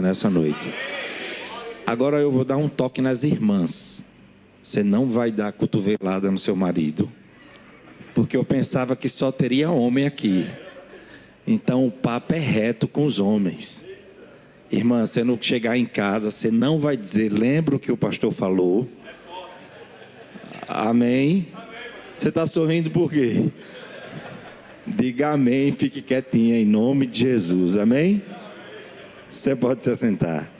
nessa noite. Agora eu vou dar um toque nas irmãs. Você não vai dar cotovelada no seu marido, porque eu pensava que só teria homem aqui. Então o papo é reto com os homens. Irmã, você não chegar em casa, você não vai dizer, lembra o que o pastor falou? Amém? Você está sorrindo por quê? Diga amém, fique quietinha em nome de Jesus, amém? Você pode se assentar.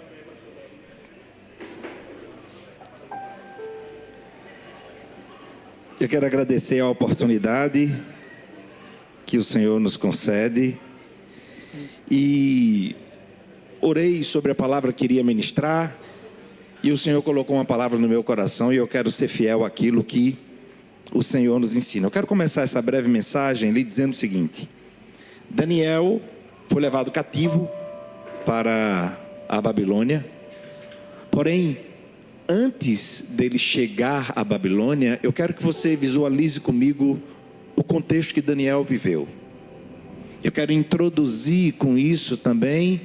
Eu quero agradecer a oportunidade que o Senhor nos concede e orei sobre a palavra que iria ministrar e o Senhor colocou uma palavra no meu coração e eu quero ser fiel àquilo que o Senhor nos ensina. Eu quero começar essa breve mensagem lhe dizendo o seguinte: Daniel foi levado cativo para a Babilônia, porém, antes dele chegar à Babilônia, eu quero que você visualize comigo o contexto que Daniel viveu. Eu quero introduzir com isso também,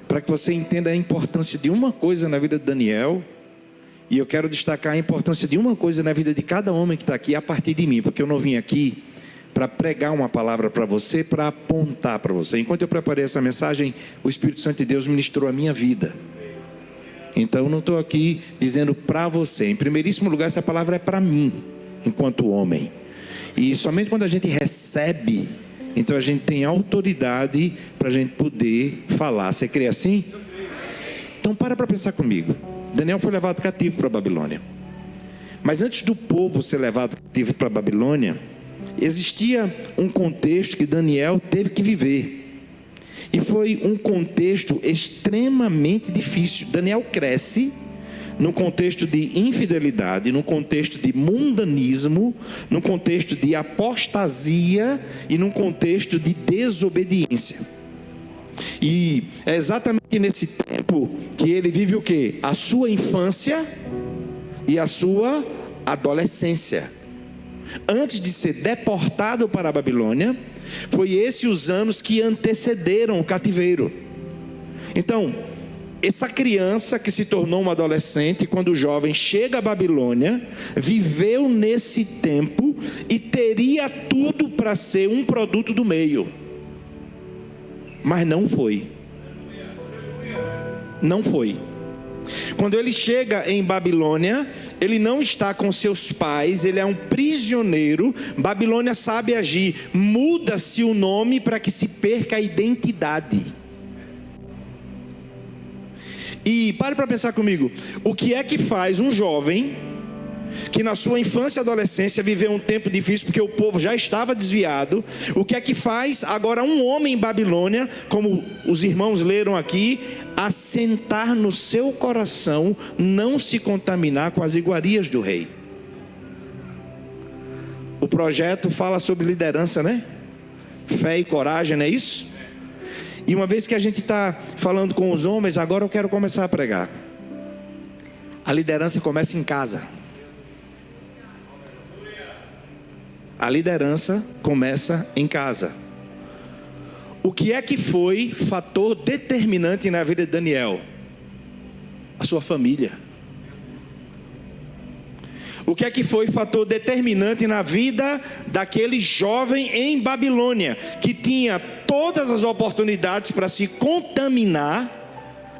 para que você entenda a importância de uma coisa na vida de Daniel, e eu quero destacar a importância de uma coisa na vida de cada homem que está aqui a partir de mim, porque eu não vim aqui para pregar uma palavra para você, para apontar para você. Enquanto eu preparei essa mensagem, o Espírito Santo de Deus ministrou a minha vida. Então eu não estou aqui dizendo para você. Em primeiríssimo lugar, essa palavra é para mim, enquanto homem. E somente quando a gente recebe, então a gente tem autoridade para a gente poder falar. Você crê assim? Então para pensar comigo. Daniel foi levado cativo para a Babilônia. Mas antes do povo ser levado cativo para a Babilônia, existia um contexto que Daniel teve que viver. E foi um contexto extremamente difícil. Daniel cresce num contexto de infidelidade, num contexto de mundanismo, num contexto de apostasia e num contexto de desobediência. E é exatamente nesse tempo que ele vive o quê? A sua infância e a sua adolescência. Antes de ser deportado para a Babilônia, foi esses os anos que antecederam o cativeiro. Então, essa criança que se tornou uma adolescente, quando o jovem chega à Babilônia, viveu nesse tempo e teria tudo para ser um produto do meio. Mas não foi. Não foi. Quando ele chega em Babilônia, ele não está com seus pais, ele é um prisioneiro. Babilônia sabe agir, muda-se o nome para que se perca a identidade. E pare para pensar comigo, o que é que faz um jovem que na sua infância e adolescência viveu um tempo difícil porque o povo já estava desviado? O que é que faz agora um homem em Babilônia, como os irmãos leram aqui, assentar no seu coração não se contaminar com as iguarias do rei? O projeto fala sobre liderança, né? Fé e coragem, não é isso? E uma vez que a gente está falando com os homens, agora eu quero começar a pregar. A liderança começa em casa. A liderança começa em casa. O que é que foi fator determinante na vida de Daniel? A sua família. O que é que foi fator determinante na vida daquele jovem em Babilônia, que tinha todas as oportunidades para se contaminar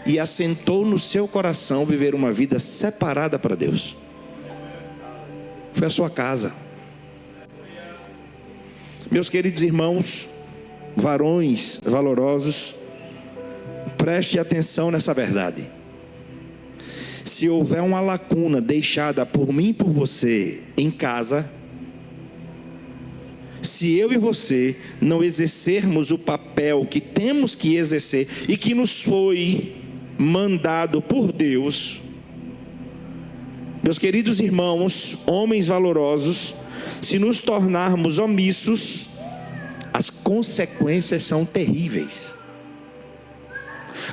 e assentou no seu coração viver uma vida separada para Deus? Foi a sua casa. Meus queridos irmãos, varões valorosos, preste atenção nessa verdade. Se houver uma lacuna deixada por mim e por você em casa, se eu e você não exercermos o papel que temos que exercer e que nos foi mandado por Deus, meus queridos irmãos, homens valorosos, se nos tornarmos omissos, as consequências são terríveis.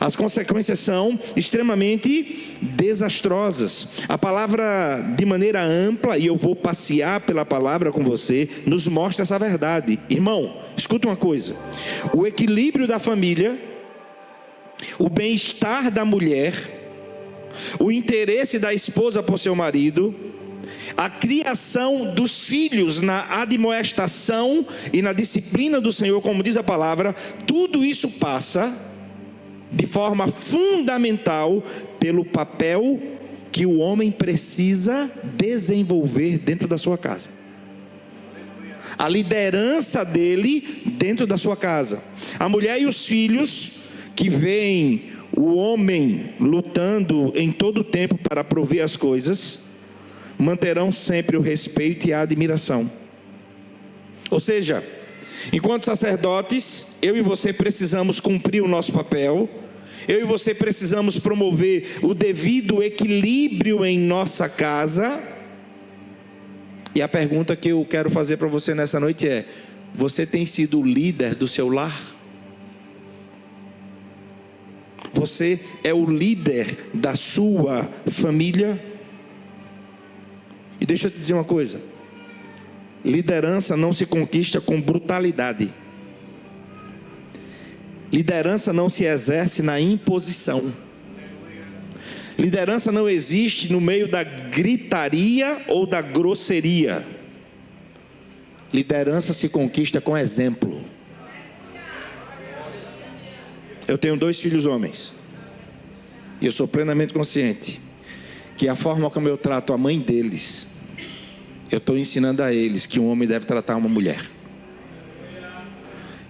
As consequências são extremamente desastrosas. A palavra, de maneira ampla, e eu vou passear pela palavra com você, nos mostra essa verdade. Irmão, escuta uma coisa: o equilíbrio da família, o bem-estar da mulher, o interesse da esposa por seu marido, a criação dos filhos na admoestação e na disciplina do Senhor, como diz a palavra, tudo isso passa de forma fundamental pelo papel que o homem precisa desenvolver dentro da sua casa. A liderança dele dentro da sua casa. A mulher e os filhos que veem o homem lutando em todo o tempo para prover as coisas, manterão sempre o respeito e a admiração. Ou seja, enquanto sacerdotes, eu e você precisamos cumprir o nosso papel. Eu e você precisamos promover o devido equilíbrio em nossa casa. E a pergunta que eu quero fazer para você nessa noite é: você tem sido o líder do seu lar? Você é o líder da sua família? E deixa eu te dizer uma coisa: liderança não se conquista com brutalidade. Liderança não se exerce na imposição. Liderança não existe no meio da gritaria ou da grosseria. Liderança se conquista com exemplo. Eu tenho 2 filhos homens, e eu sou plenamente consciente que a forma como eu trato a mãe deles, eu estou ensinando a eles que um homem deve tratar uma mulher.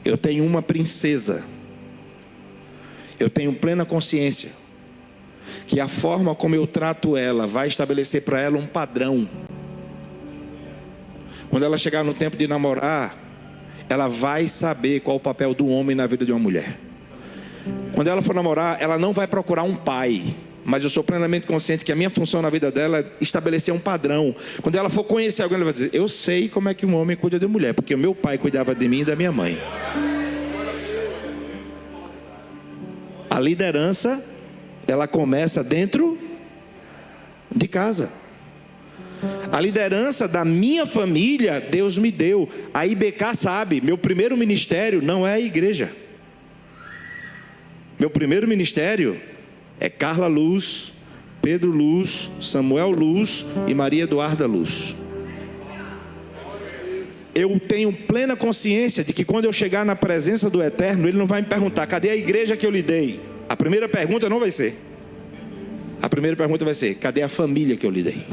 Eu tenho uma princesa, eu tenho plena consciência que a forma como eu trato ela vai estabelecer para ela um padrão. Quando ela chegar no tempo de namorar, ela vai saber qual o papel do homem na vida de uma mulher. Quando ela for namorar, ela não vai procurar um pai, mas eu sou plenamente consciente que a minha função na vida dela é estabelecer um padrão. Quando ela for conhecer alguém, ela vai dizer: eu sei como é que um homem cuida de mulher, porque o meu pai cuidava de mim e da minha mãe. A liderança, ela começa dentro de casa. A liderança da minha família, Deus me deu. A IBK sabe, meu primeiro ministério não é a igreja. Meu primeiro ministério é Carla Luz, Pedro Luz, Samuel Luz e Maria Eduarda Luz. Eu tenho plena consciência de que quando eu chegar na presença do Eterno, Ele não vai me perguntar: cadê a igreja que eu lhe dei? A primeira pergunta não vai ser. A primeira pergunta vai ser: cadê a família que eu lhe dei?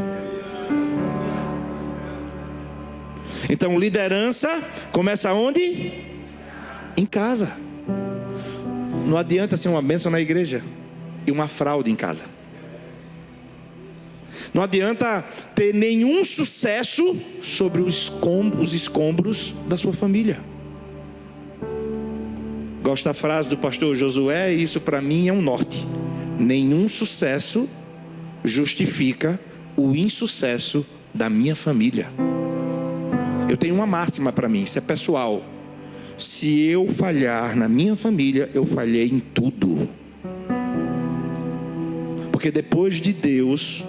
Então, liderança começa onde? Em casa. Não adianta ser uma bênção na igreja e uma fraude em casa. Não adianta ter nenhum sucesso sobre os escombros da sua família. Gosto da frase do pastor Josué, e isso para mim é um norte: nenhum sucesso justifica o insucesso da minha família. Eu tenho uma máxima para mim, isso é pessoal: se eu falhar na minha família, eu falhei em tudo. Porque depois de Deus,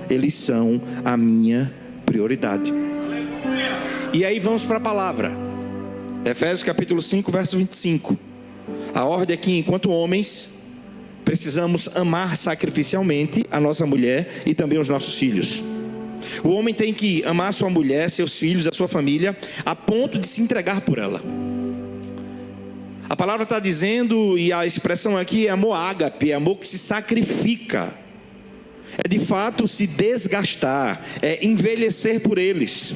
eles são a minha prioridade. E aí vamos para a palavra. Efésios capítulo 5, verso 25. A ordem é que, enquanto homens, precisamos amar sacrificialmente a nossa mulher e também os nossos filhos. O homem tem que amar sua mulher, seus filhos, a sua família, a ponto de se entregar por ela. A palavra está dizendo, e a expressão aqui é amor ágape, é amor que se sacrifica. É de fato se desgastar, é envelhecer por eles.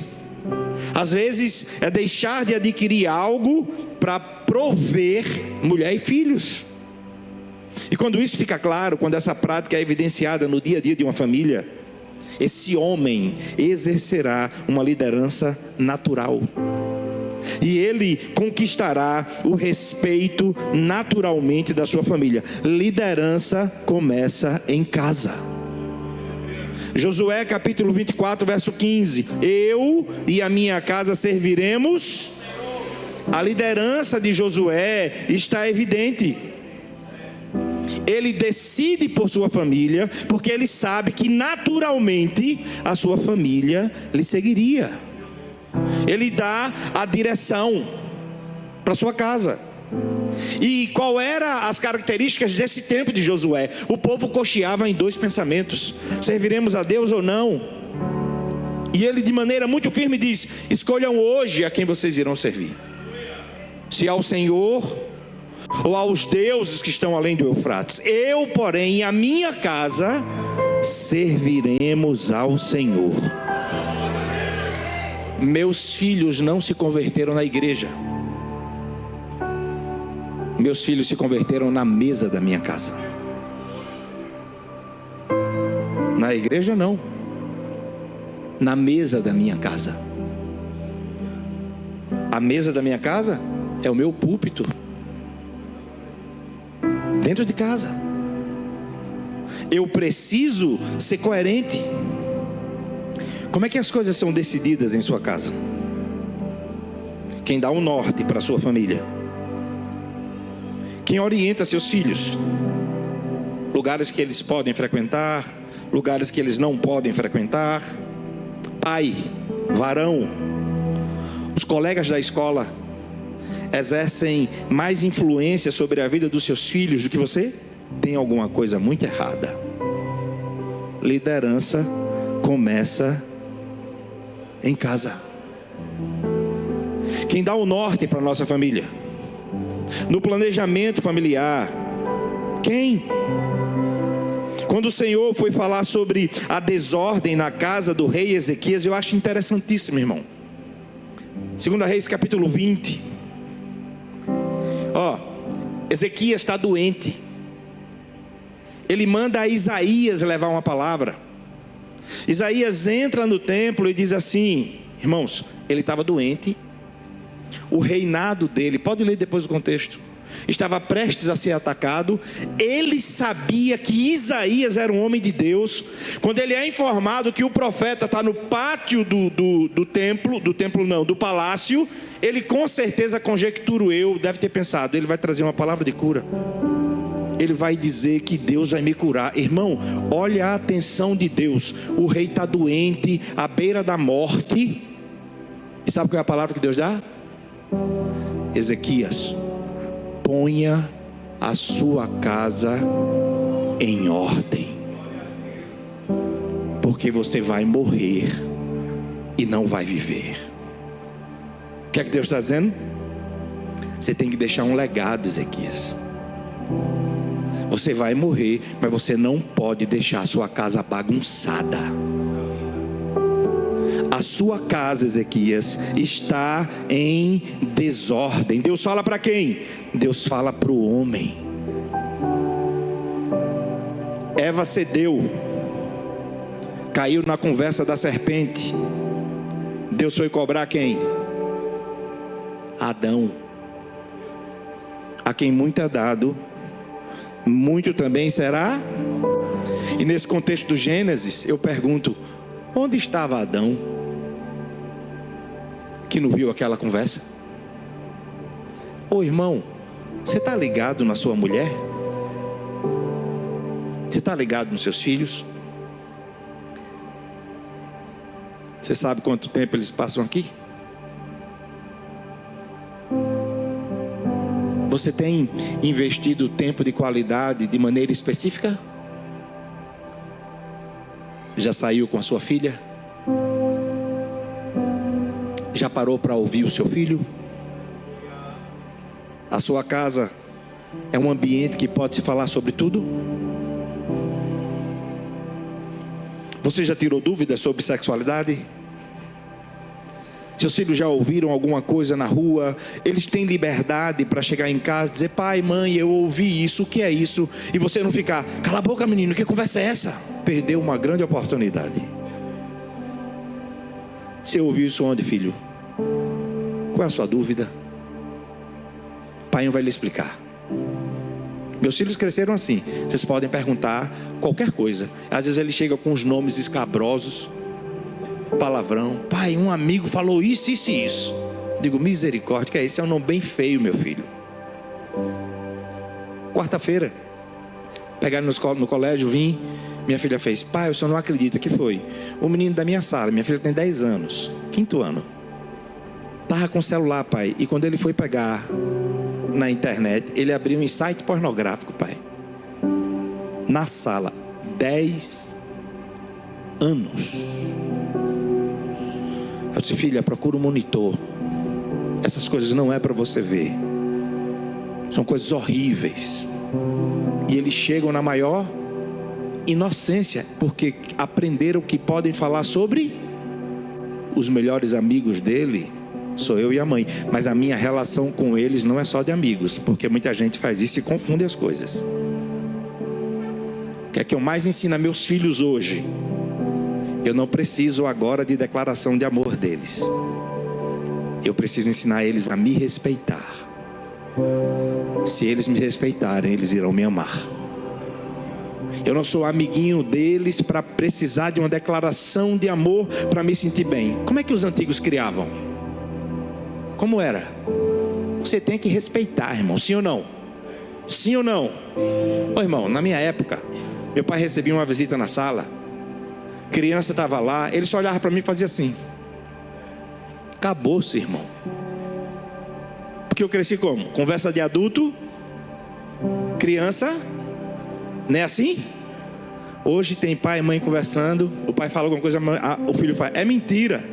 Às vezes é deixar de adquirir algo para prover mulher e filhos. E quando isso fica claro, quando essa prática é evidenciada no dia a dia de uma família, esse homem exercerá uma liderança natural. E ele conquistará o respeito naturalmente da sua família. Liderança começa em casa. Josué capítulo 24, verso 15. Eu e a minha casa serviremos. A liderança de Josué está evidente. Ele decide por sua família, porque ele sabe que naturalmente a sua família lhe seguiria. Ele dá a direção para sua casa. E qual era as características desse tempo de Josué? O povo cocheava em dois pensamentos: serviremos a Deus ou não? E ele, de maneira muito firme, diz: escolham hoje a quem vocês irão servir, se ao Senhor ou aos deuses que estão além do Eufrates. Eu, porém, e a minha casa serviremos ao Senhor. Meus filhos não se converteram na igreja, meus filhos se converteram na mesa da minha casa. Na igreja não, na mesa da minha casa. A mesa da minha casa é o meu púlpito, dentro de casa. Eu preciso ser coerente. Como é que as coisas são decididas em sua casa? Quem dá o norte para a sua família? Quem orienta seus filhos? Lugares que eles podem frequentar, lugares que eles não podem frequentar. Pai, varão, os colegas da escola exercem mais influência sobre a vida dos seus filhos do que você? Tem alguma coisa muito errada. Liderança começa em casa. Quem dá o norte para a nossa família? No planejamento familiar, quem? Quando o Senhor foi falar sobre a desordem na casa do rei Ezequias, eu acho interessantíssimo, irmão. 2 Reis capítulo 20. Ezequias está doente. Ele manda a Isaías levar uma palavra. Isaías entra no templo e diz assim, irmãos, ele estava doente. O reinado dele, pode ler depois do contexto, estava prestes a ser atacado. Ele sabia que Isaías era um homem de Deus. Quando ele é informado que o profeta está no pátio do palácio, ele com certeza, conjecturo eu, deve ter pensado, ele vai trazer uma palavra de cura. Ele vai dizer que Deus vai me curar. Irmão, olha a atenção de Deus. O rei está doente, à beira da morte. E sabe qual é a palavra que Deus dá? Ezequias, ponha a sua casa em ordem, porque você vai morrer e não vai viver. O que é que Deus está dizendo? Você tem que deixar um legado, Ezequias. Você vai morrer, mas você não pode deixar a sua casa bagunçada. A sua casa, Ezequias, está em desordem. Deus fala para quem? Deus fala para o homem. Eva cedeu, caiu na conversa da serpente. Deus foi cobrar quem? Adão. A quem muito é dado, muito também será. E nesse contexto do Gênesis, eu pergunto: onde estava Adão, que não viu aquela conversa? Ô irmão, você está ligado na sua mulher? Você está ligado nos seus filhos? Você sabe quanto tempo eles passam aqui? Você tem investido tempo de qualidade de maneira específica? Já saiu com a sua filha? Já parou para ouvir o seu filho? A sua casa é um ambiente que pode se falar sobre tudo? Você já tirou dúvidas sobre sexualidade? Seus filhos já ouviram alguma coisa na rua? Eles têm liberdade para chegar em casa e dizer: pai, mãe, eu ouvi isso, o que é isso? E você não ficar: cala a boca, menino, que conversa é essa? Perdeu uma grande oportunidade. Você ouviu isso onde, filho? Qual é a sua dúvida? Pai vai lhe explicar. Meus filhos cresceram assim. Vocês podem perguntar qualquer coisa. Às vezes ele chega com os nomes escabrosos, palavrão. Pai, um amigo falou isso, isso e isso. Digo: misericórdia, que é esse? É um nome bem feio, meu filho. Quarta-feira, pegaram no colégio, vim. Minha filha fez: pai, o senhor não acredita, que foi? O menino da minha sala, minha filha tem 10 anos, 5º ano, estava com o celular, pai. E quando ele foi pegar na internet, ele abriu um site pornográfico, pai. Na sala, 10 anos. Eu disse, filha, procura um monitor. Essas coisas não é para você ver. São coisas horríveis. E eles chegam na maior inocência, porque aprenderam que podem falar sobre os melhores amigos dele. Sou eu e a mãe. Mas a minha relação com eles não é só de amigos, porque muita gente faz isso e confunde as coisas. O que é que eu mais ensino a meus filhos hoje? Eu não preciso agora de declaração de amor deles. Eu preciso ensinar eles a me respeitar. Se eles me respeitarem, eles irão me amar. Eu não sou amiguinho deles para precisar de uma declaração de amor para me sentir bem. Como é que os antigos criavam? Como era? Você tem que respeitar, irmão. Sim ou não? Sim ou não? Ô irmão, na minha época, meu pai recebia uma visita na sala. Criança estava lá, ele só olhava para mim e fazia assim. Acabou-se, irmão. Porque eu cresci como? Conversa de adulto, criança, não é assim? Hoje tem pai e mãe conversando, o pai fala alguma coisa, o filho fala, é mentira.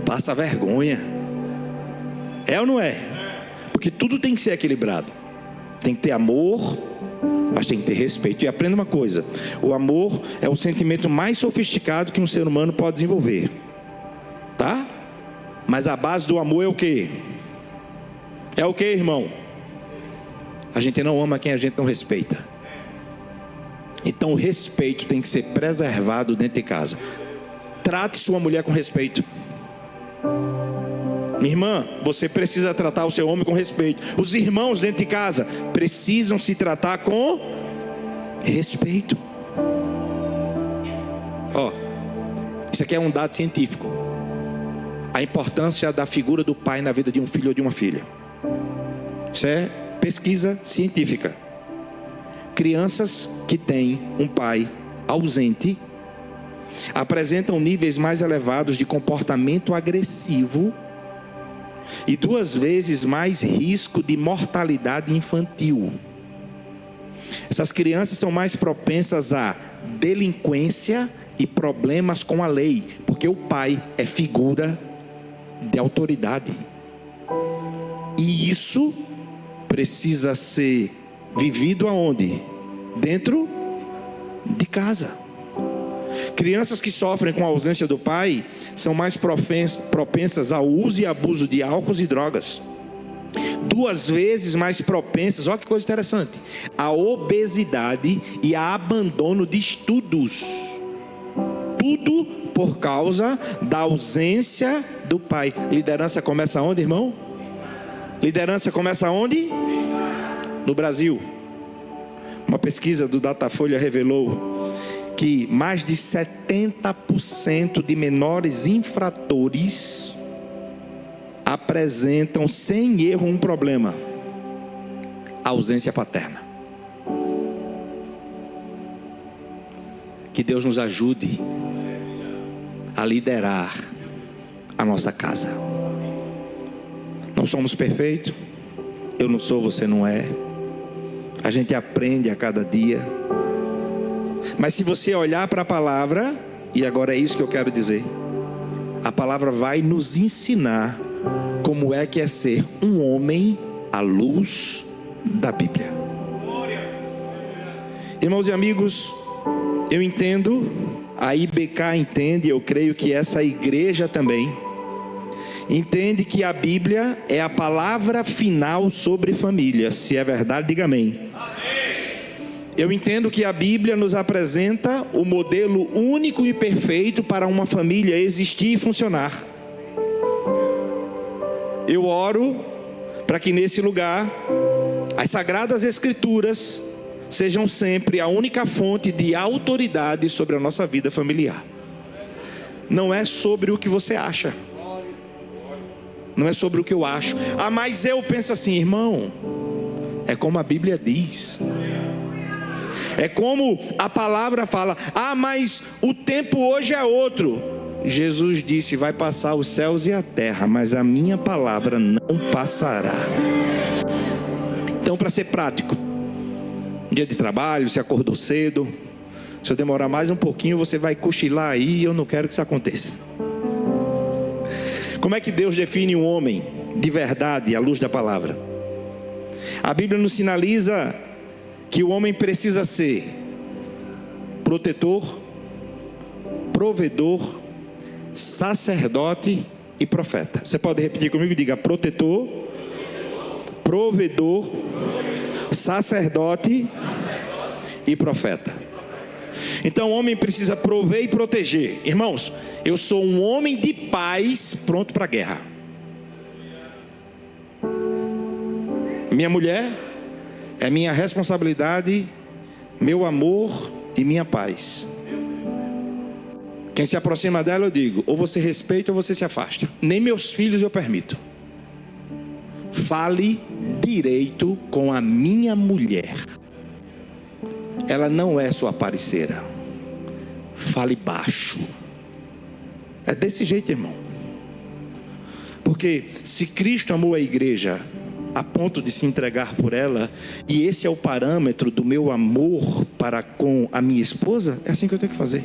Passa vergonha. É ou não é? Porque tudo tem que ser equilibrado. Tem que ter amor, mas tem que ter respeito. E aprenda uma coisa: o amor é o sentimento mais sofisticado que um ser humano pode desenvolver, tá? Mas a base do amor é o quê? É o quê, irmão? A gente não ama quem a gente não respeita. Então o respeito tem que ser preservado dentro de casa. Trate sua mulher com respeito. Minha irmã, você precisa tratar o seu homem com respeito. Os irmãos dentro de casa precisam se tratar com respeito. Ó, isso aqui é um dado científico. A importância da figura do pai na vida de um filho ou de uma filha. Isso é pesquisa científica. Crianças que têm um pai ausente apresentam níveis mais elevados de comportamento agressivo e 2 vezes mais risco de mortalidade infantil. Essas crianças são mais propensas a delinquência e problemas com a lei, porque o pai é figura de autoridade. E isso precisa ser vivido aonde? Dentro de casa. Crianças que sofrem com a ausência do pai são mais propensas ao uso e abuso de álcool e drogas. 2 vezes mais propensas, olha que coisa interessante, a obesidade e a abandono de estudos. Tudo por causa da ausência do pai. Liderança começa onde, irmão? Liderança começa onde? No Brasil. Uma pesquisa do Datafolha revelou que mais de 70% de menores infratores apresentam sem erro um problema: a ausência paterna. Que Deus nos ajude a liderar a nossa casa. Não somos perfeitos, eu não sou, você não é. A gente aprende a cada dia. Mas se você olhar para a palavra, e agora é isso que eu quero dizer, a palavra vai nos ensinar como é que é ser um homem à luz da Bíblia. Irmãos e amigos, eu entendo, a IBK entende, eu creio que essa igreja também entende que a Bíblia é a palavra final sobre família. Se é verdade, diga amém. Eu entendo que a Bíblia nos apresenta o modelo único e perfeito para uma família existir e funcionar. Eu oro para que nesse lugar as Sagradas Escrituras sejam sempre a única fonte de autoridade sobre a nossa vida familiar. Não é sobre o que você acha. Não é sobre o que eu acho. Ah, mas eu penso assim, irmão, é como a Bíblia diz. É como a palavra fala. Ah, mas o tempo hoje é outro. Jesus disse: vai passar os céus e a terra, mas a minha palavra não passará. Então, para ser prático, dia de trabalho, você acordou cedo, se eu demorar mais um pouquinho, você vai cochilar aí, e eu não quero que isso aconteça. Como é que Deus define um homem de verdade à luz da palavra? A Bíblia nos sinaliza que o homem precisa ser protetor, provedor, sacerdote e profeta. Você pode repetir comigo? Diga: protetor, provedor, sacerdote e profeta. Então o homem precisa prover e proteger. Irmãos, eu sou um homem de paz pronto para a guerra. Minha mulher é minha responsabilidade, meu amor e minha paz. Quem se aproxima dela, eu digo: ou você respeita ou você se afasta. Nem meus filhos eu permito. Fale direito com a minha mulher. Ela não é sua parceira. Fale baixo. É desse jeito, irmão. Porque se Cristo amou a igreja a ponto de se entregar por ela, e esse é o parâmetro do meu amor para com a minha esposa, é assim que eu tenho que fazer.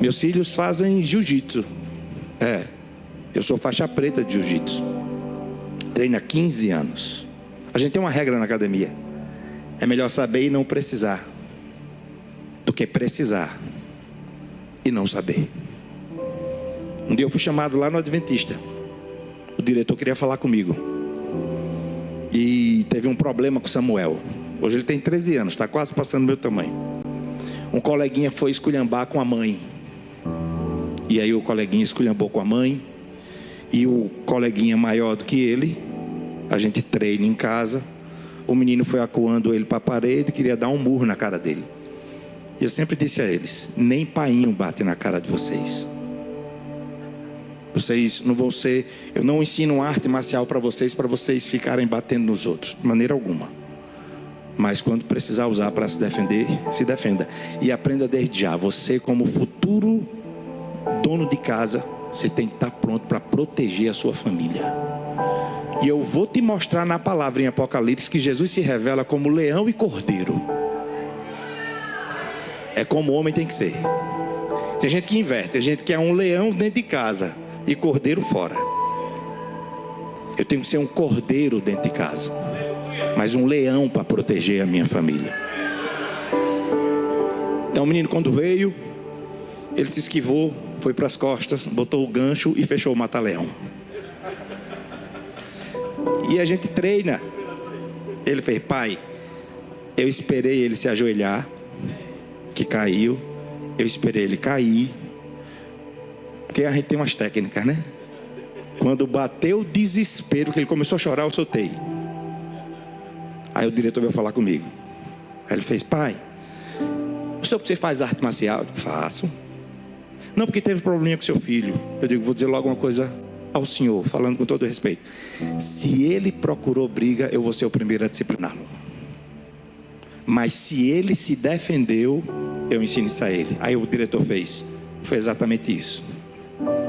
Meus filhos fazem jiu-jitsu. Eu sou faixa preta de jiu-jitsu. Treino há 15 anos. A gente tem uma regra na academia: é melhor saber e não precisar do que precisar e não saber. Um dia eu fui chamado lá no Adventista. O diretor queria falar comigo. E teve um problema com o Samuel. Hoje ele tem 13 anos, está quase passando do meu tamanho. Um coleguinha foi esculhambar com a mãe. E aí o coleguinha esculhambou com a mãe. E o coleguinha maior do que ele, a gente treina em casa. O menino foi acuando ele para a parede, queria dar um murro na cara dele. E eu sempre disse a eles: nem painho bate na cara de vocês. Vocês não vão ser... Eu não ensino uma arte marcial para vocês ficarem batendo nos outros, de maneira alguma. Mas quando precisar usar para se defender, se defenda. E aprenda desde já: você, como futuro dono de casa, você tem que estar pronto para proteger a sua família. E eu vou te mostrar na palavra em Apocalipse que Jesus se revela como leão e cordeiro. É como o homem tem que ser. Tem gente que inverte, tem gente que é um leão dentro de casa e cordeiro fora. Eu tenho que ser um cordeiro dentro de casa, mas um leão para proteger a minha família. Então o menino, quando veio, ele se esquivou, foi para as costas, botou o gancho e fechou o mata-leão. E a gente treina. Ele fez: pai, eu esperei ele se ajoelhar, que caiu. Eu esperei ele cair, porque a gente tem umas técnicas, né? Quando bateu o desespero, que ele começou a chorar, eu soltei. Aí o diretor veio falar comigo. Aí ele fez: pai, o senhor faz arte marcial? Eu digo: faço. Não, porque teve problema com seu filho. Eu digo: vou dizer logo uma coisa ao senhor, falando com todo respeito. Se ele procurou briga, eu vou ser o primeiro a discipliná-lo. Mas se ele se defendeu, eu ensino isso a ele. Aí o diretor fez: foi exatamente isso.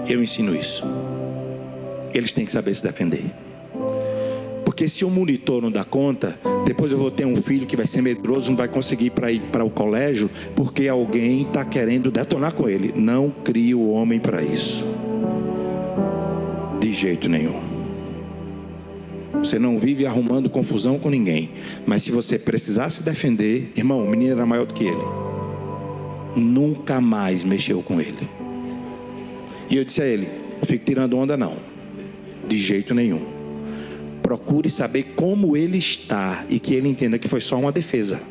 Eu ensino isso. Eles têm que saber se defender. Porque se o monitor não dá conta, depois eu vou ter um filho que vai ser medroso, não vai conseguir ir para o colégio, porque alguém está querendo detonar com ele. Não crie o homem para isso. De jeito nenhum. Você não vive arrumando confusão com ninguém. Mas se você precisar se defender, irmão, o menino era maior do que ele. Nunca mais mexeu com ele. E eu disse a ele: fique tirando onda não. De jeito nenhum. Procure saber como ele está e que ele entenda que foi só uma defesa.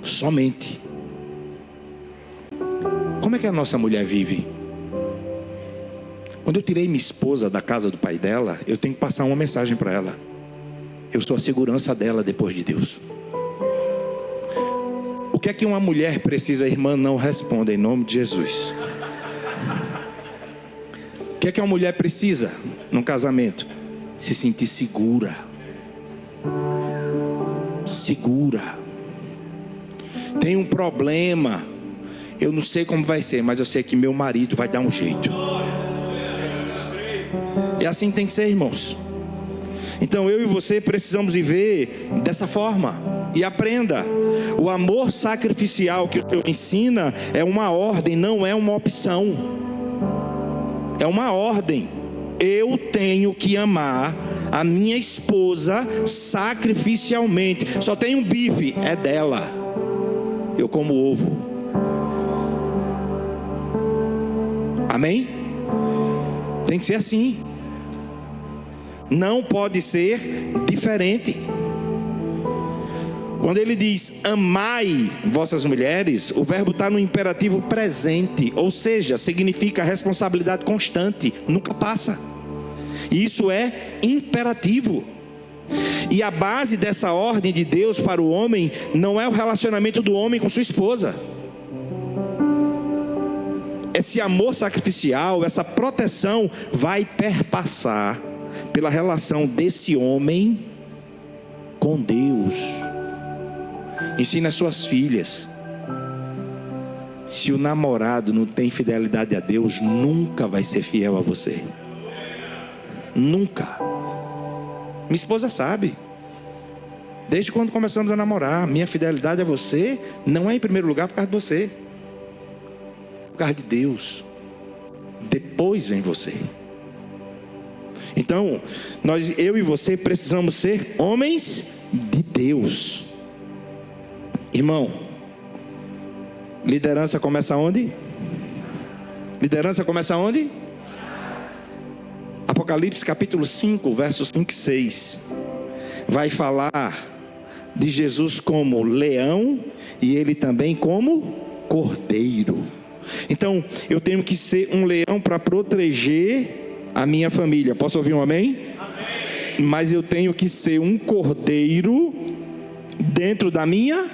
Somente. Como é que a nossa mulher vive? Quando eu tirei minha esposa da casa do pai dela, eu tenho que passar uma mensagem para ela: eu sou a segurança dela depois de Deus. O que é que uma mulher precisa? A irmã não responda, em nome de Jesus. O que é que uma mulher precisa num casamento? Se sentir segura. Segura. Tem um problema. Eu não sei como vai ser, mas eu sei que meu marido vai dar um jeito. E assim tem que ser, irmãos. Então eu e você precisamos viver dessa forma. E aprenda, o amor sacrificial que o Senhor ensina é uma ordem, não é uma opção. É uma ordem. Eu tenho que amar a minha esposa sacrificialmente. Só tem um bife, é dela. Eu como ovo. Amém? Tem que ser assim. Não pode ser diferente. Quando ele diz amai vossas mulheres, o verbo está no imperativo presente, ou seja, significa responsabilidade constante, nunca passa. E isso é imperativo. E a base dessa ordem de Deus para o homem não é o relacionamento do homem com sua esposa. Esse amor sacrificial, essa proteção vai perpassar pela relação desse homem com Deus. Ensina as suas filhas. Se o namorado não tem fidelidade a Deus, nunca vai ser fiel a você. Nunca. Minha esposa sabe. Desde quando começamos a namorar, minha fidelidade a você não é em primeiro lugar por causa de você, por causa de Deus. Depois vem você. Então, eu e você precisamos ser homens de Deus. Irmão, liderança começa onde? Liderança começa onde? Apocalipse capítulo 5, versos 5 e 6. Vai falar de Jesus como leão e ele também como cordeiro. Então, eu tenho que ser um leão para proteger a minha família. Posso ouvir um amém? Amém. Mas eu tenho que ser um cordeiro dentro da minha.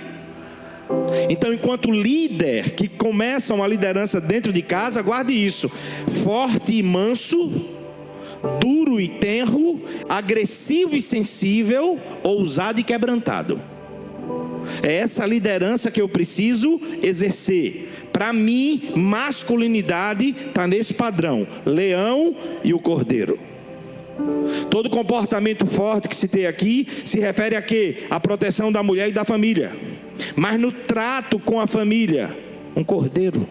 Então, enquanto líder que começa uma liderança dentro de casa, guarde isso: forte e manso, duro e tenro, agressivo e sensível, ousado e quebrantado. É essa liderança que eu preciso exercer. Para mim, masculinidade está nesse padrão: leão e o cordeiro. Todo comportamento forte que se tem aqui se refere a quê? A proteção da mulher e da família. Mas no trato com a família, um cordeiro.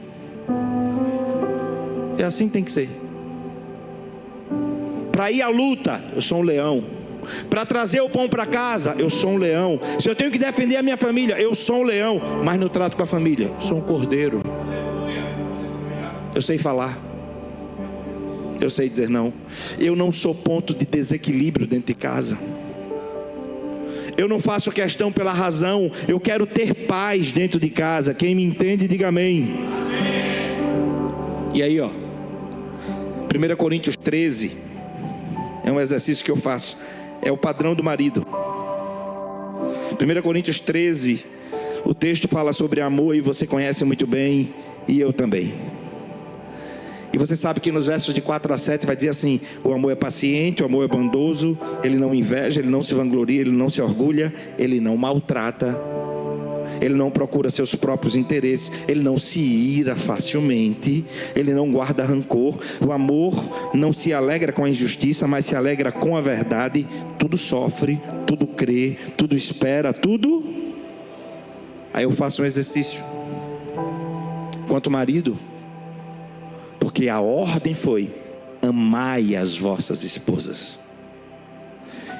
É assim que tem que ser. Para ir à luta, eu sou um leão. Para trazer o pão para casa, eu sou um leão. Se eu tenho que defender a minha família, eu sou um leão. Mas no trato com a família, eu sou um cordeiro. Eu sei falar. Eu sei dizer não. Eu não sou ponto de desequilíbrio dentro de casa. Eu não faço questão pela razão. Eu quero ter paz dentro de casa. Quem me entende, diga amém. E aí, ó, 1 Coríntios 13 é um exercício que eu faço. É o padrão do marido. 1 Coríntios 13, o texto fala sobre amor e você conhece muito bem, e eu também. E você sabe que nos versos de 4 a 7 vai dizer assim: o amor é paciente, o amor é bondoso, ele não inveja, ele não se vangloria, ele não se orgulha, ele não maltrata, ele não procura seus próprios interesses, ele não se ira facilmente, ele não guarda rancor. O amor não se alegra com a injustiça, mas se alegra com a verdade. Tudo sofre, tudo crê, tudo espera, tudo. Aí eu faço um exercício quanto marido, porque a ordem foi: amai as vossas esposas.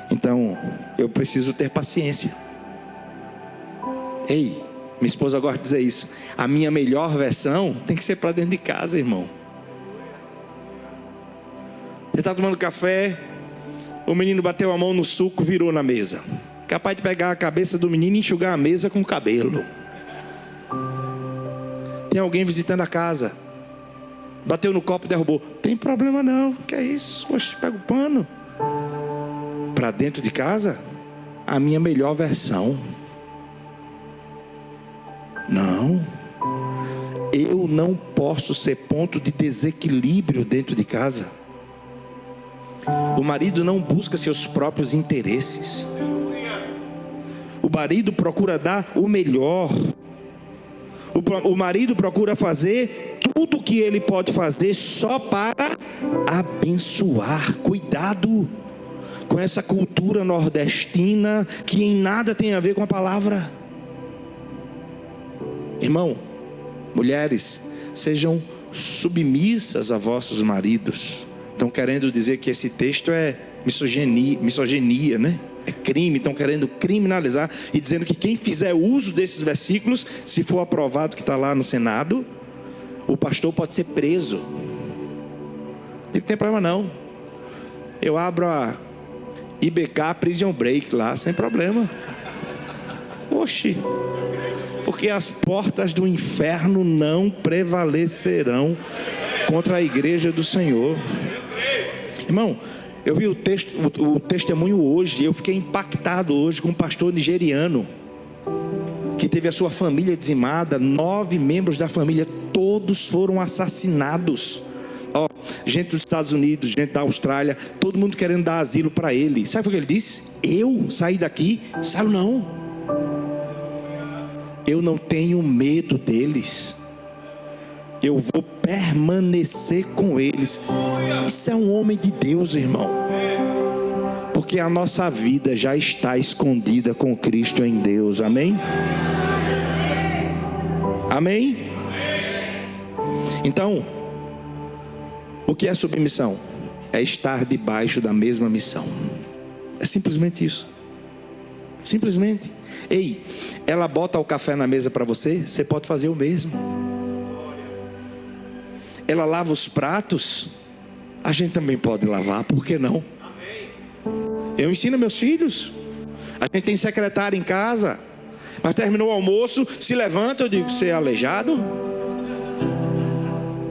Então eu preciso ter paciência. Ei, minha esposa gosta de dizer isso: a minha melhor versão tem que ser para dentro de casa, irmão. Você está tomando café, o menino bateu a mão no suco, virou na mesa. Capaz de pegar a cabeça do menino e enxugar a mesa com o cabelo. Tem alguém visitando a casa, bateu no copo e derrubou. Tem problema não, que é isso? Oxe, pega o pano. Para dentro de casa, a minha melhor versão. Não, eu não posso ser ponto de desequilíbrio dentro de casa. O marido não busca seus próprios interesses. O marido procura dar o melhor. O marido procura fazer tudo o que ele pode fazer só para abençoar. Cuidado com essa cultura nordestina que em nada tem a ver com a palavra. Irmão, mulheres, sejam submissas a vossos maridos. Estão querendo dizer que esse texto é misoginia, né? É crime, estão querendo criminalizar e dizendo que quem fizer uso desses versículos, se for aprovado que está lá no Senado, o pastor pode ser preso. Não tem problema não. Eu abro a IBK Prison Break lá, sem problema. Oxi. Porque as portas do inferno não prevalecerão contra a igreja do Senhor. Irmão, eu vi o testemunho hoje, e eu fiquei impactado hoje com um pastor nigeriano que teve a sua família dizimada, 9 membros da família, todos foram assassinados. Gente dos Estados Unidos, gente da Austrália, todo mundo querendo dar asilo para ele. Sabe o que ele disse? Eu sair daqui? Saio não. Eu não tenho medo deles. Eu vou permanecer com eles. Isso é um homem de Deus, irmão. Porque a nossa vida já está escondida com Cristo em Deus. Amém? Amém? Então, o que é submissão? É estar debaixo da mesma missão. É simplesmente isso. Simplesmente. Ei, ela bota o café na mesa para você, você pode fazer o mesmo. Ela lava os pratos, a gente também pode lavar, por que não? Eu ensino meus filhos. A gente tem secretária em casa, mas terminou o almoço, se levanta, eu digo, você é aleijado?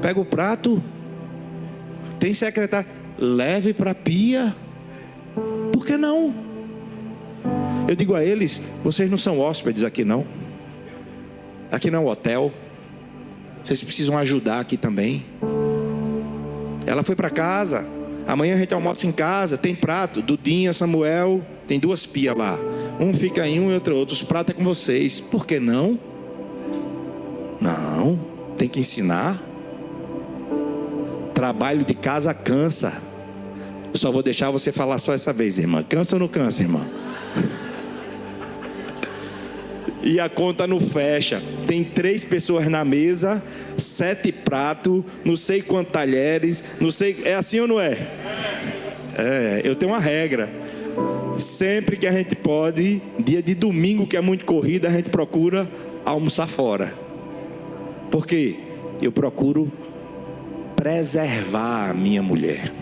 Pega o prato. Tem secretária, leve para a pia. Por que não? Eu digo a eles, vocês não são hóspedes aqui não. Aqui não é um hotel. Vocês precisam ajudar aqui também. Ela foi para casa. Amanhã a gente almoça em casa. Tem prato. Dudinha, Samuel. Tem 2 pias lá. Um fica em um e outro. Os pratos é com vocês. Por que não? Não. Tem que ensinar. Trabalho de casa cansa. Eu só vou deixar você falar só essa vez, irmã. Cansa ou não cansa, irmã? E a conta não fecha. Tem 3 pessoas na mesa, 7 pratos, não sei quantos talheres, não sei. É assim ou não é? É, eu tenho uma regra. Sempre que a gente pode, dia de domingo que é muito corrida, a gente procura almoçar fora. Por quê? Eu procuro preservar a minha mulher.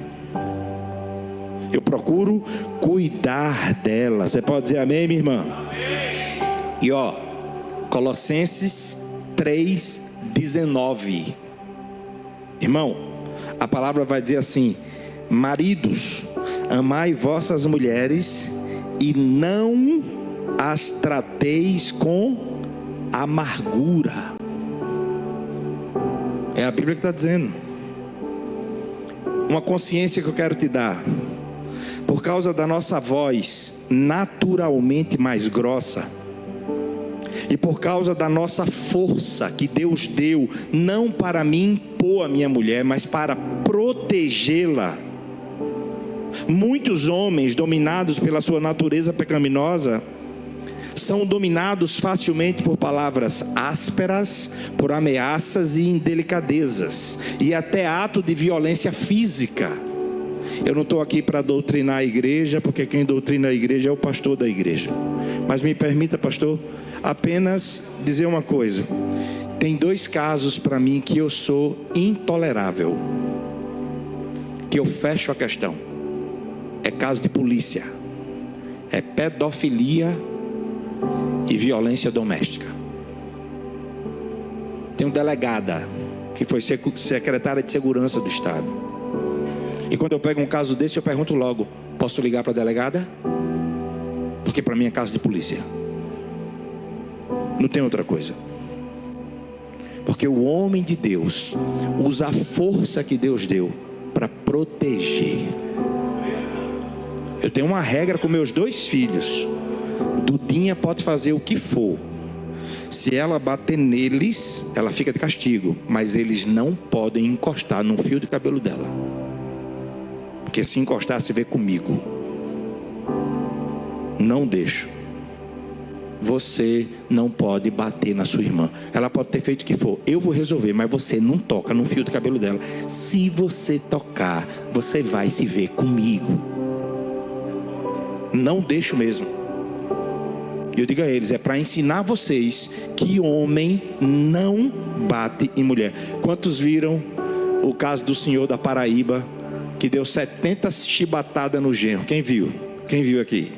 Eu procuro cuidar dela. Você pode dizer amém, minha irmã? Amém. E Colossenses 3:19. Irmão, a palavra vai dizer assim: maridos, amai vossas mulheres e não as trateis com amargura. É a Bíblia que está dizendo. Uma consciência que eu quero te dar. Por causa da nossa voz naturalmente mais grossa, e por causa da nossa força que Deus deu, não para me impor a minha mulher, mas para protegê-la. Muitos homens dominados pela sua natureza pecaminosa são dominados facilmente por palavras ásperas, por ameaças e indelicadezas, e até ato de violência física. Eu não estou aqui para doutrinar a igreja, porque quem doutrina a igreja é o pastor da igreja. Mas me permita, pastor, apenas dizer uma coisa. Tem 2 casos para mim que eu sou intolerável, que eu fecho a questão. É caso de polícia, é pedofilia e violência doméstica. Tem uma delegada que foi secretária de segurança do estado. E quando eu pego um caso desse, eu pergunto logo: posso ligar para a delegada? Porque para mim é caso de polícia. Não tem outra coisa. Porque o homem de Deus usa a força que Deus deu para proteger. Eu tenho uma regra com meus 2 filhos. Dudinha pode fazer o que for. Se ela bater neles, ela fica de castigo, mas eles não podem encostar num fio de cabelo dela, porque se encostar, se vê comigo. Não deixo. Você não pode bater na sua irmã. Ela pode ter feito o que for, eu vou resolver, mas você não toca no fio de cabelo dela. Se você tocar, você vai se ver comigo. Não deixo mesmo. E eu digo a eles, é para ensinar vocês que homem não bate em mulher. Quantos viram o caso do senhor da Paraíba, que deu 70 chibatadas no genro? Quem viu? Quem viu aqui?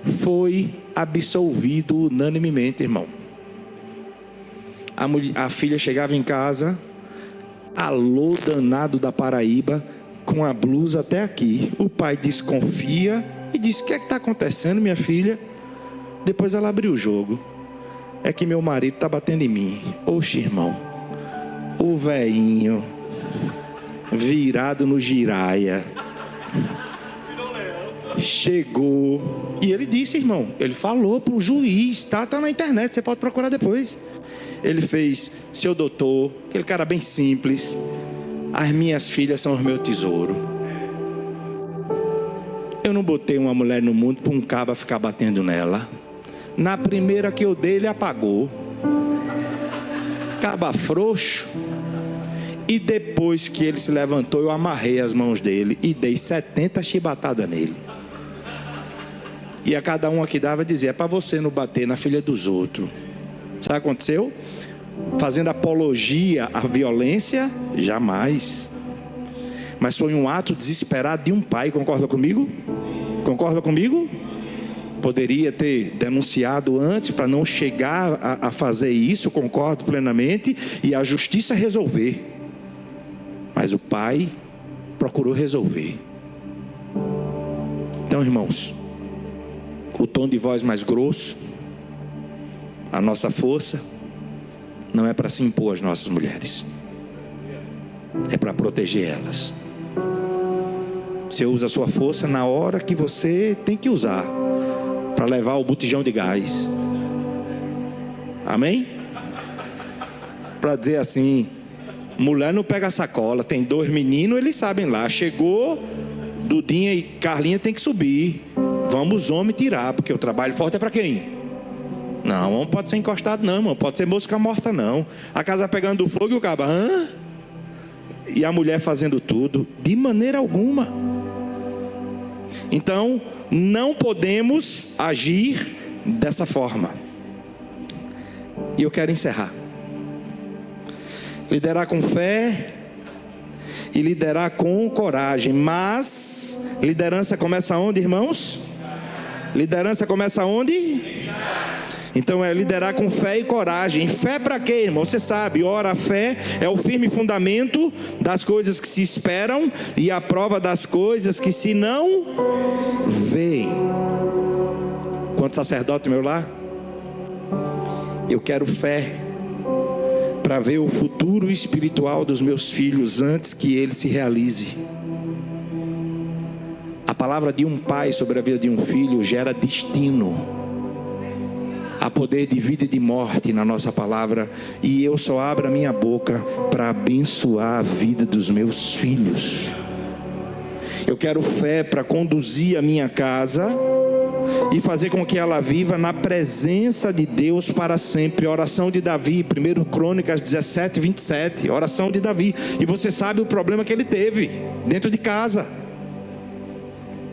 Foi absolvido unanimemente, irmão. A filha chegava em casa, alô danado da Paraíba, com a blusa até aqui. O pai desconfia e diz: o que é que está acontecendo, minha filha? Depois ela abriu o jogo. É que meu marido está batendo em mim. Oxe, irmão, o velhinho virado no giraia chegou, e ele disse, irmão, ele falou para o juiz, tá na internet, você pode procurar depois. Ele fez: seu doutor, aquele cara bem simples, as minhas filhas são os meu tesouro. Eu não botei uma mulher no mundo para um caba ficar batendo nela. Na primeira que eu dei, ele apagou. Caba frouxo. E depois que ele se levantou, eu amarrei as mãos dele e dei 70 chibatadas nele. E a cada uma que dava dizia: é para você não bater na filha dos outros. Sabe o que aconteceu? Fazendo apologia à violência? Jamais. Mas foi um ato desesperado de um pai. Concorda comigo? Concorda comigo? Poderia ter denunciado antes para não chegar a fazer isso. Concordo plenamente. E a justiça resolver. Mas o pai procurou resolver. Então, irmãos, o tom de voz mais grosso, a nossa força, não é para se impor às nossas mulheres, é para proteger elas. Você usa a sua força na hora que você tem que usar, para levar o botijão de gás. Amém? Para dizer assim: mulher não pega sacola. Tem 2 meninos, eles sabem lá. Chegou, Dudinha e Carlinha tem que subir. Vamos homem tirar, porque o trabalho forte é para quem? Não, homem pode ser encostado não, irmão. Pode ser mosca morta não. A casa pegando fogo e o cabo, hã? E a mulher fazendo tudo. De maneira alguma. Então, não podemos agir dessa forma. E eu quero encerrar. Liderar com fé e liderar com coragem. Mas liderança começa onde, irmãos? Liderança começa onde? Então é liderar com fé e coragem. Fé para quê, irmão? Você sabe, ora, a fé é o firme fundamento das coisas que se esperam e a prova das coisas que se não veem. Quanto sacerdote meu lá? Eu quero fé para ver o futuro espiritual dos meus filhos antes que ele se realize. A palavra de um pai sobre a vida de um filho gera destino. Há poder de vida e de morte na nossa palavra. E eu só abro a minha boca para abençoar a vida dos meus filhos. Eu quero fé para conduzir a minha casa e fazer com que ela viva na presença de Deus para sempre. Oração de Davi, 1 Crônicas 17, 27. Oração de Davi. E você sabe o problema que ele teve dentro de casa.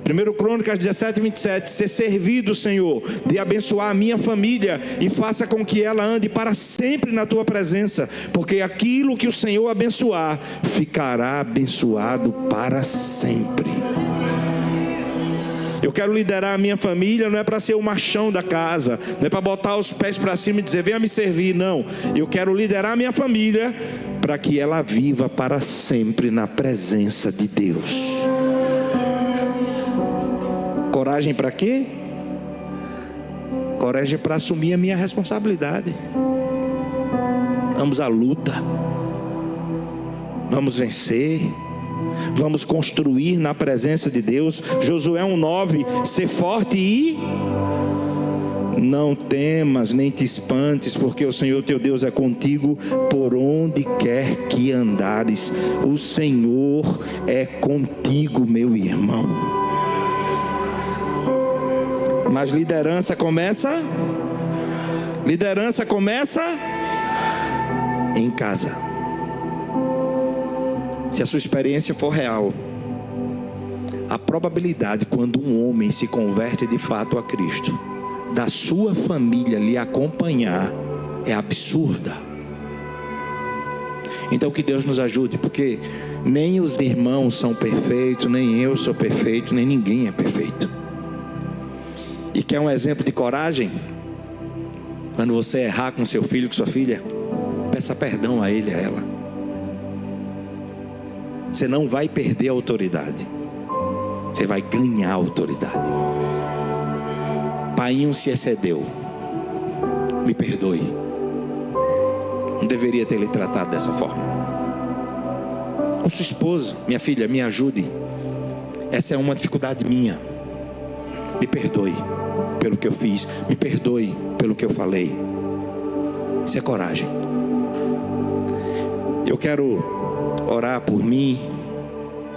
1 Crônicas 17, 27. Ser servido, Senhor, de abençoar a minha família e faça com que ela ande para sempre na tua presença, porque aquilo que o Senhor abençoar ficará abençoado para sempre. Eu quero liderar a minha família, não é para ser o machão da casa, não é para botar os pés para cima e dizer: venha me servir, não. Eu quero liderar a minha família para que ela viva para sempre na presença de Deus. Coragem para quê? Coragem para assumir a minha responsabilidade. Vamos à luta. Vamos vencer. Vamos construir na presença de Deus. Josué 1:9. Ser forte e Não temas, nem te espantes, porque o Senhor teu Deus é contigo por onde quer que andares. O Senhor é contigo, meu irmão. Mas liderança começa em casa. Se a sua experiência for real, a probabilidade quando um homem se converte de fato a Cristo, da sua família lhe acompanhar, é absurda. Então que Deus nos ajude, porque nem os irmãos são perfeitos, nem eu sou perfeito, nem ninguém é perfeito. E quer um exemplo de coragem? Quando você errar com seu filho, com sua filha, peça perdão a ele, a ela. Você não vai perder a autoridade, você vai ganhar a autoridade. Painho se excedeu, me perdoe, não deveria ter lhe tratado dessa forma. Ou sua esposa, minha filha, me ajude, essa é uma dificuldade minha, me perdoe pelo que eu fiz, me perdoe pelo que eu falei. Isso é coragem. Eu quero orar por mim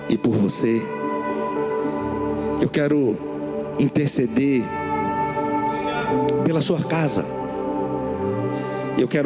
e por você. Eu quero interceder pela sua casa. Eu quero